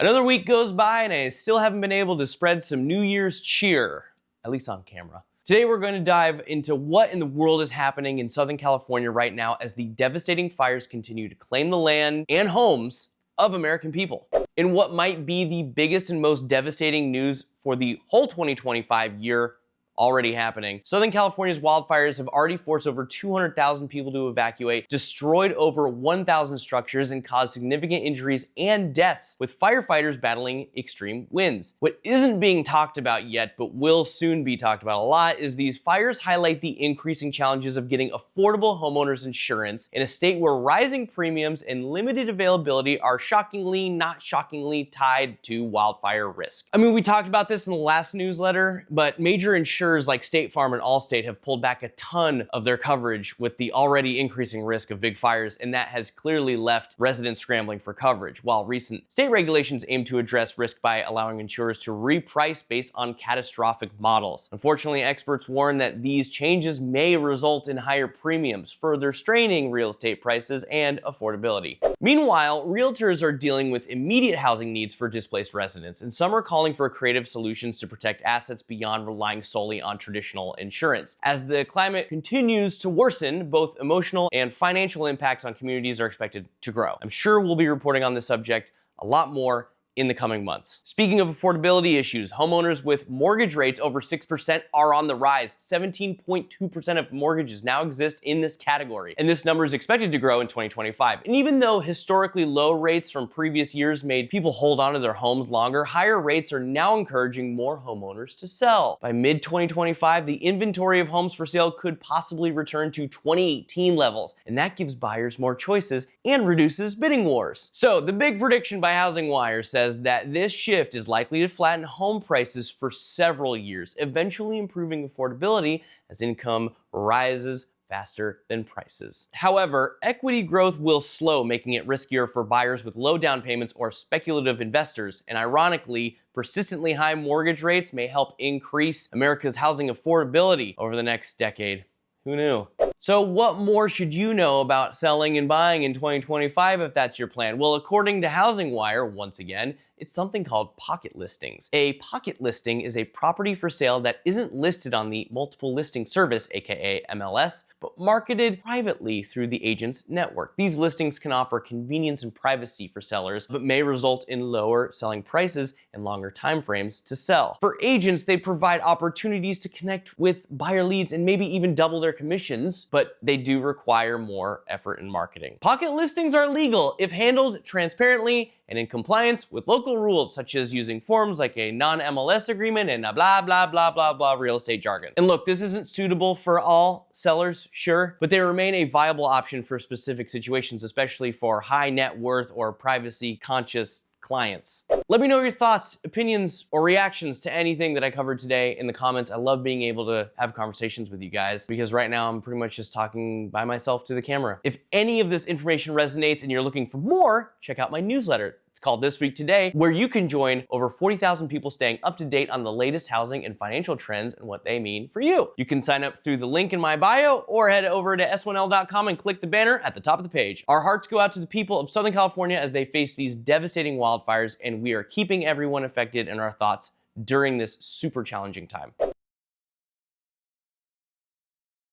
Another week goes by and I still haven't been able to spread some New Year's cheer, at least on camera. Today we're going to dive into what in the world is happening in Southern California right now as the devastating fires continue to claim the land and homes of American people. In what might be the biggest and most devastating news for the whole 2025 year already happening, Southern California's wildfires have already forced over 200,000 people to evacuate, destroyed over 1,000 structures, and caused significant injuries and deaths, with firefighters battling extreme winds. What isn't being talked about yet, but will soon be talked about a lot, is these fires highlight the increasing challenges of getting affordable homeowners insurance in a state where rising premiums and limited availability are shockingly, not shockingly, tied to wildfire risk. I mean, we talked about this in the last newsletter, but major insurers like State Farm and Allstate have pulled back a ton of their coverage with the already increasing risk of big fires, and that has clearly left residents scrambling for coverage, while recent state regulations aim to address risk by allowing insurers to reprice based on catastrophic models. Unfortunately, experts warn that these changes may result in higher premiums, further straining real estate prices and affordability. Meanwhile, realtors are dealing with immediate housing needs for displaced residents, and some are calling for creative solutions to protect assets beyond relying solely on traditional insurance. As the climate continues to worsen, both emotional and financial impacts on communities are expected to grow. I'm sure we'll be reporting on this subject a lot more in the coming months. Speaking of affordability issues, homeowners with mortgage rates over 6% are on the rise. 17.2% of mortgages now exist in this category, and this number is expected to grow in 2025. And even though historically low rates from previous years made people hold on to their homes longer, higher rates are now encouraging more homeowners to sell. By mid-2025, the inventory of homes for sale could possibly return to 2018 levels, and that gives buyers more choices and reduces bidding wars. So the big prediction by Housing Wire says that this shift is likely to flatten home prices for several years, eventually improving affordability as income rises faster than prices. However, equity growth will slow, making it riskier for buyers with low down payments or speculative investors. And ironically, persistently high mortgage rates may help increase America's housing affordability over the next decade. Who knew? So what more should you know about selling and buying in 2025 if that's your plan? Well, according to Housing Wire, once again, it's something called pocket listings. A pocket listing is a property for sale that isn't listed on the multiple listing service, aka MLS, but marketed privately through the agent's network. These listings can offer convenience and privacy for sellers, but may result in lower selling prices and longer timeframes to sell. For agents, they provide opportunities to connect with buyer leads and maybe even double their commissions, but they do require more effort in marketing. Pocket listings are legal if handled transparently and in compliance with local rules, such as using forms like a non-MLS agreement and a blah, blah, blah, blah, blah real estate jargon. And look, this isn't suitable for all sellers, sure, but they remain a viable option for specific situations, especially for high net worth or privacy conscious clients. Let me know your thoughts, opinions, or reactions to anything that I covered today in the comments. I love being able to have conversations with you guys because right now I'm pretty much just talking by myself to the camera. If any of this information resonates and you're looking for more, check out my newsletter. It's called This Week Today, where you can join over 40,000 people staying up to date on the latest housing and financial trends and what they mean for you. You can sign up through the link in my bio or head over to s1l.com and click the banner at the top of the page. Our hearts go out to the people of Southern California as they face these devastating wildfires, and we are keeping everyone affected in our thoughts during this super challenging time.